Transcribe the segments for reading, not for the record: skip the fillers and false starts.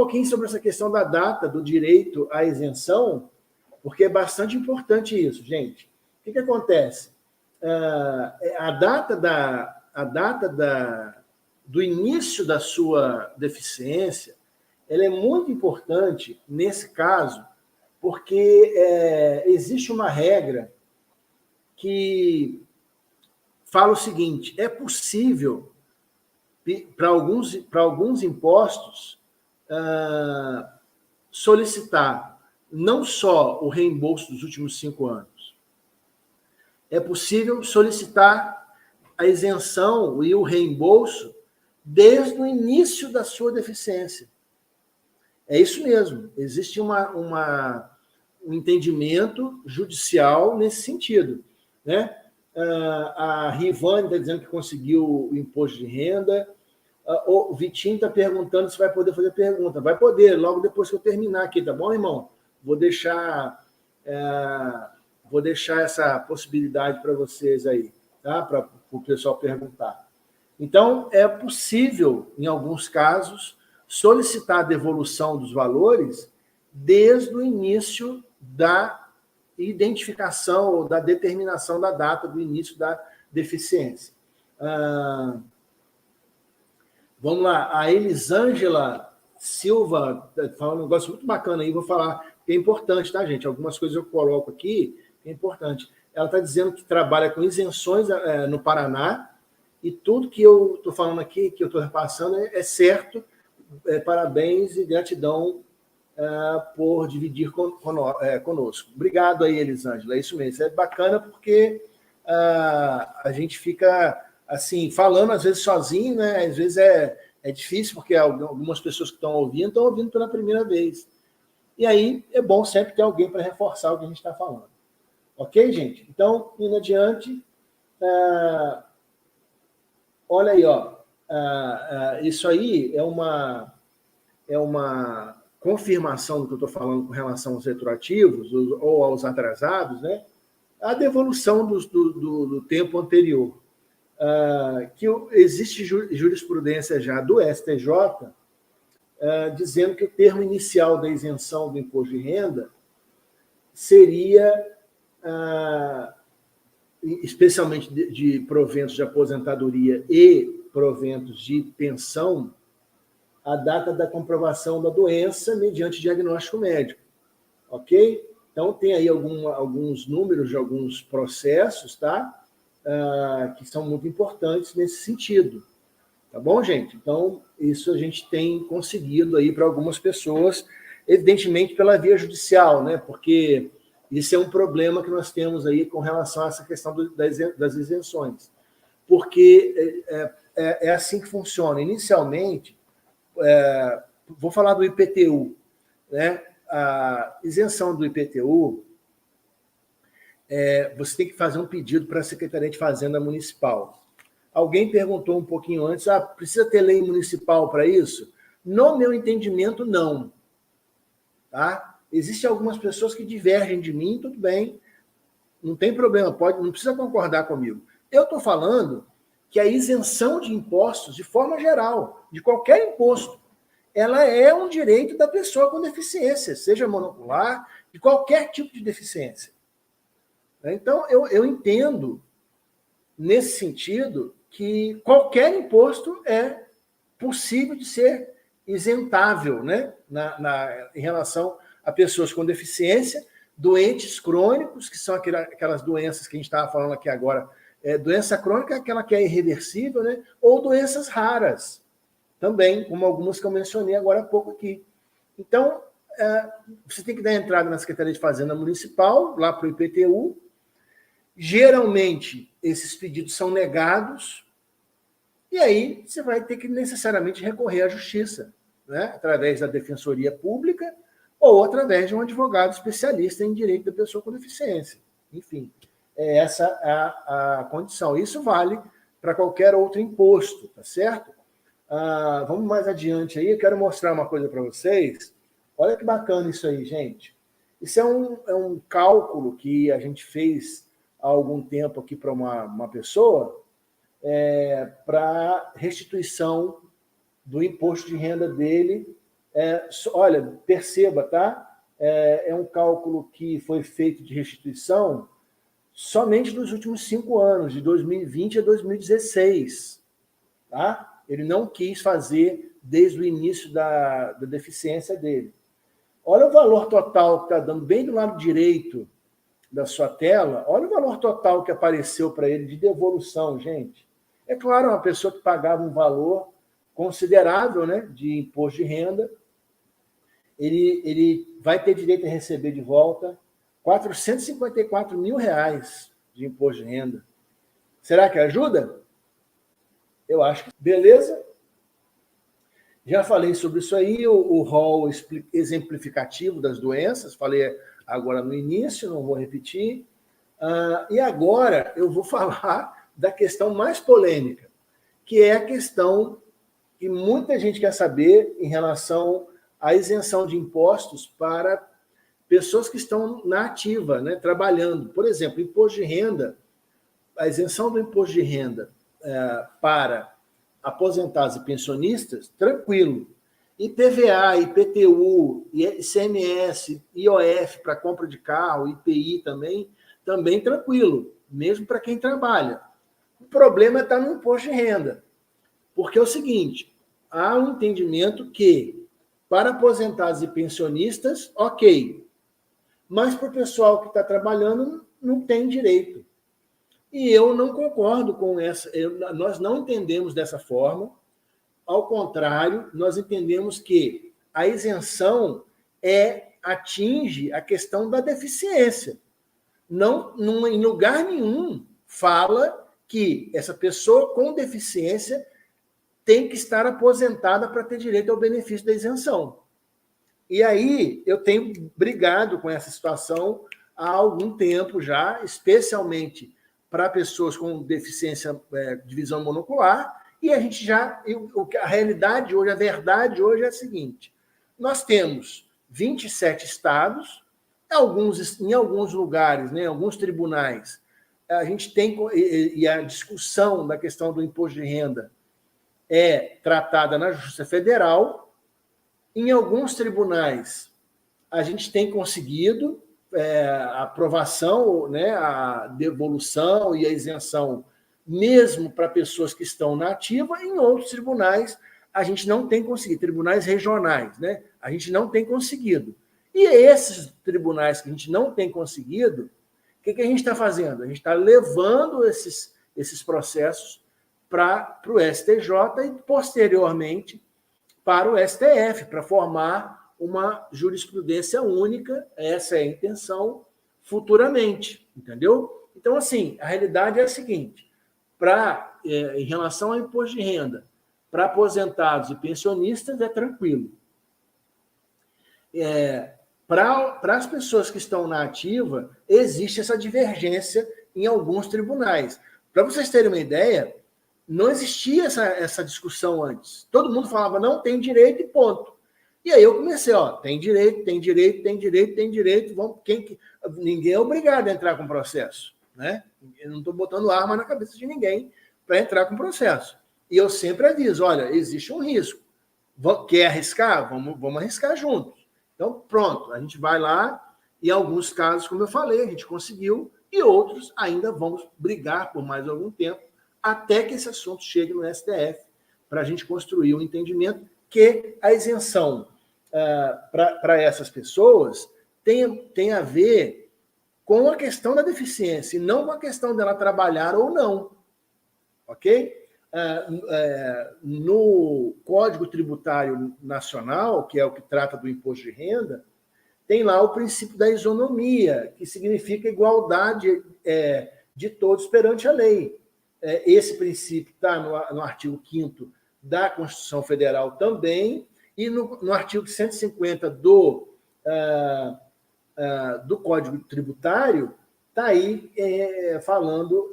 pouquinho sobre essa questão da data do direito à isenção, porque é bastante importante isso, gente. O que acontece? A data do início da sua deficiência, ela é muito importante nesse caso, porque existe uma regra que fala o seguinte: é possível, para alguns impostos, solicitar não só o reembolso dos últimos 5 anos, é possível solicitar a isenção e o reembolso desde o início da sua deficiência. É isso mesmo, existe um entendimento judicial nesse sentido, né? A Rivane está dizendo que conseguiu o imposto de renda. O Vitinho está perguntando se vai poder fazer pergunta. Vai poder, logo depois que eu terminar aqui, tá bom, irmão? Vou deixar essa possibilidade para vocês aí, tá? Para o pessoal perguntar. Então, é possível, em alguns casos, solicitar a devolução dos valores desde o início da identificação ou da determinação da data do início da deficiência. Vamos lá, a Elisângela Silva fala um negócio muito bacana aí, vou falar, que é importante, tá, gente? Algumas coisas eu coloco aqui, que é importante. Ela está dizendo que trabalha com isenções no Paraná, e tudo que eu estou falando aqui, que eu estou repassando, é certo. Parabéns e gratidão por dividir conosco. Obrigado aí, Elisângela, é isso mesmo. Isso é bacana porque a gente fica assim, falando às vezes sozinho, né? Às vezes é difícil, porque algumas pessoas que estão ouvindo pela primeira vez. E aí é bom sempre ter alguém para reforçar o que a gente está falando. Ok, gente? Então, indo adiante, olha aí, ó. Isso aí é uma confirmação do que eu estou falando com relação aos retroativos ou aos atrasados, né? A devolução do tempo anterior. Que existe jurisprudência já do STJ dizendo que o termo inicial da isenção do imposto de renda seria, especialmente de proventos de aposentadoria e proventos de pensão, a data da comprovação da doença mediante diagnóstico médico. Ok? Então, tem aí alguns números de alguns processos, tá? Que são muito importantes nesse sentido. Tá bom, gente? Então, isso a gente tem conseguido aí para algumas pessoas, evidentemente pela via judicial, né? Porque isso é um problema que nós temos aí com relação a essa questão das isenções. Porque é assim que funciona. Inicialmente, vou falar do IPTU, né? A isenção do IPTU, você tem que fazer um pedido para a Secretaria de Fazenda Municipal. Alguém perguntou um pouquinho antes, precisa ter lei municipal para isso? No meu entendimento, não. Tá? Existem algumas pessoas que divergem de mim, tudo bem, não tem problema, não precisa concordar comigo. Eu estou falando que a isenção de impostos, de forma geral, de qualquer imposto, ela é um direito da pessoa com deficiência, seja monocular, de qualquer tipo de deficiência. Então, eu entendo, nesse sentido, que qualquer imposto é possível de ser isentável, né? Em relação a pessoas com deficiência, doentes crônicos, que são aquelas doenças que a gente estava falando aqui agora. Doença crônica é aquela que é irreversível, né? Ou doenças raras, também, como algumas que eu mencionei agora há pouco aqui. Então, você tem que dar entrada na Secretaria de Fazenda Municipal, lá para o IPTU. Geralmente, esses pedidos são negados, e aí você vai ter que necessariamente recorrer à Justiça, né? Através da Defensoria Pública ou através de um advogado especialista em direito da pessoa com deficiência. Enfim, essa é a condição. Isso vale para qualquer outro imposto, tá certo? Vamos mais adiante aí, eu quero mostrar uma coisa para vocês. Olha que bacana isso aí, gente. Isso é um cálculo que a gente fez há algum tempo aqui para uma pessoa, para restituição do imposto de renda dele Olha, perceba, tá? É um cálculo que foi feito de restituição somente nos últimos 5 anos, de 2020 a 2016. Tá? Ele não quis fazer desde o início da deficiência dele. Olha o valor total que está dando bem do lado direito da sua tela. Olha o valor total que apareceu para ele de devolução, gente. É claro, uma pessoa que pagava um valor considerável, né, de imposto de renda, ele vai ter direito a receber de volta R$454 mil de imposto de renda. Será que ajuda? Eu acho que beleza. Já falei sobre isso aí, o rol exemplificativo das doenças, falei agora no início, não vou repetir. E agora eu vou falar da questão mais polêmica, que é a questão que muita gente quer saber em relação à isenção de impostos para pessoas que estão na ativa, né, trabalhando. Por exemplo, imposto de renda, a isenção do imposto de renda para aposentados e pensionistas, tranquilo. IPVA, IPTU, ICMS, IOF para compra de carro, IPI também tranquilo, mesmo para quem trabalha. O problema está no imposto de renda, porque é o seguinte, há um entendimento que, para aposentados e pensionistas, ok, mas para o pessoal que está trabalhando, não tem direito. E eu não concordo com essa. Nós não entendemos dessa forma. Ao contrário, nós entendemos que a isenção atinge a questão da deficiência. Não, em lugar nenhum fala que essa pessoa com deficiência tem que estar aposentada para ter direito ao benefício da isenção. E aí eu tenho brigado com essa situação há algum tempo já, especialmente para pessoas com deficiência de visão monocular, e a gente a realidade hoje, a verdade hoje é a seguinte, nós temos 27 estados, em alguns lugares, né, em alguns tribunais, a gente tem, e a discussão da questão do imposto de renda é tratada na Justiça Federal, em alguns tribunais a gente tem conseguido a aprovação, né, a devolução e a isenção, mesmo para pessoas que estão na ativa, em outros tribunais a gente não tem conseguido, tribunais regionais, né, a gente não tem conseguido. E esses tribunais que a gente não tem conseguido, o que a gente está fazendo? A gente está levando esses processos para o STJ e, posteriormente, para o STF, para formar uma jurisprudência única, essa é a intenção, futuramente, entendeu? Então, assim, a realidade é a seguinte, em relação ao imposto de renda, para aposentados e pensionistas é tranquilo. Para as pessoas que estão na ativa, existe essa divergência em alguns tribunais. Para vocês terem uma ideia, não existia essa discussão antes. Todo mundo falava, não, tem direito e ponto. E aí eu comecei, tem direito, tem direito, tem direito, tem direito. Ninguém é obrigado a entrar com processo. Né? Eu não estou botando arma na cabeça de ninguém para entrar com processo. E eu sempre aviso, olha, existe um risco. Quer arriscar? Vamos arriscar juntos. Então, pronto, a gente vai lá, e em alguns casos, como eu falei, a gente conseguiu, e outros ainda vamos brigar por mais algum tempo, até que esse assunto chegue no STF, para a gente construir um entendimento que a isenção para essas pessoas tem a ver com a questão da deficiência, e não com a questão dela trabalhar ou não. Ok? No Código Tributário Nacional, que é o que trata do imposto de renda, tem lá o princípio da isonomia, que significa igualdade de todos perante a lei. Esse princípio está no artigo 5º da Constituição Federal também, e no artigo 150 do Código Tributário, está aí falando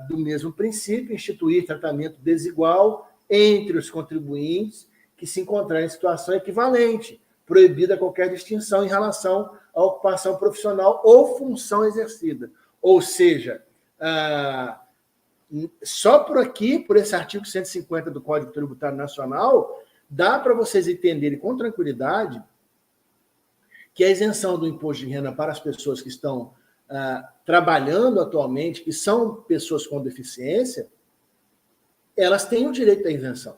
do mesmo princípio, instituir tratamento desigual entre os contribuintes que se encontrarem em situação equivalente, proibida qualquer distinção em relação à ocupação profissional ou função exercida. Ou seja, só por aqui, por esse artigo 150 do Código Tributário Nacional, dá para vocês entenderem com tranquilidade que a isenção do imposto de renda para as pessoas que estão trabalhando atualmente, que são pessoas com deficiência, elas têm o direito à isenção,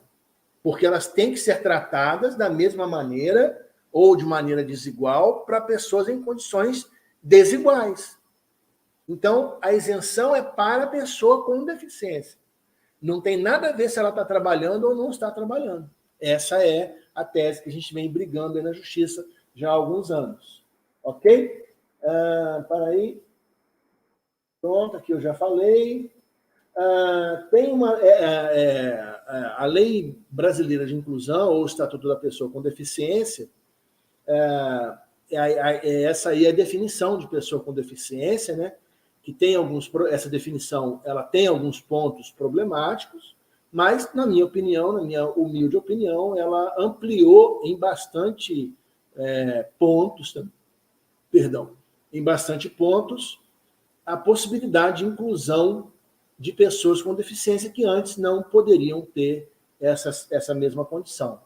porque elas têm que ser tratadas da mesma maneira ou de maneira desigual para pessoas em condições desiguais. Então, a isenção é para a pessoa com deficiência. Não tem nada a ver se ela está trabalhando ou não está trabalhando. Essa é a tese que a gente vem brigando aí na Justiça já há alguns anos. Ok? Para aí. Pronto, aqui eu já falei. Tem a Lei Brasileira de Inclusão, ou o Estatuto da Pessoa com Deficiência, essa aí é a definição de pessoa com deficiência, né? Que tem essa definição, ela tem alguns pontos problemáticos, mas, na minha opinião, na minha humilde opinião, ela ampliou em bastante pontos, a possibilidade de inclusão de pessoas com deficiência que antes não poderiam ter essa mesma condição.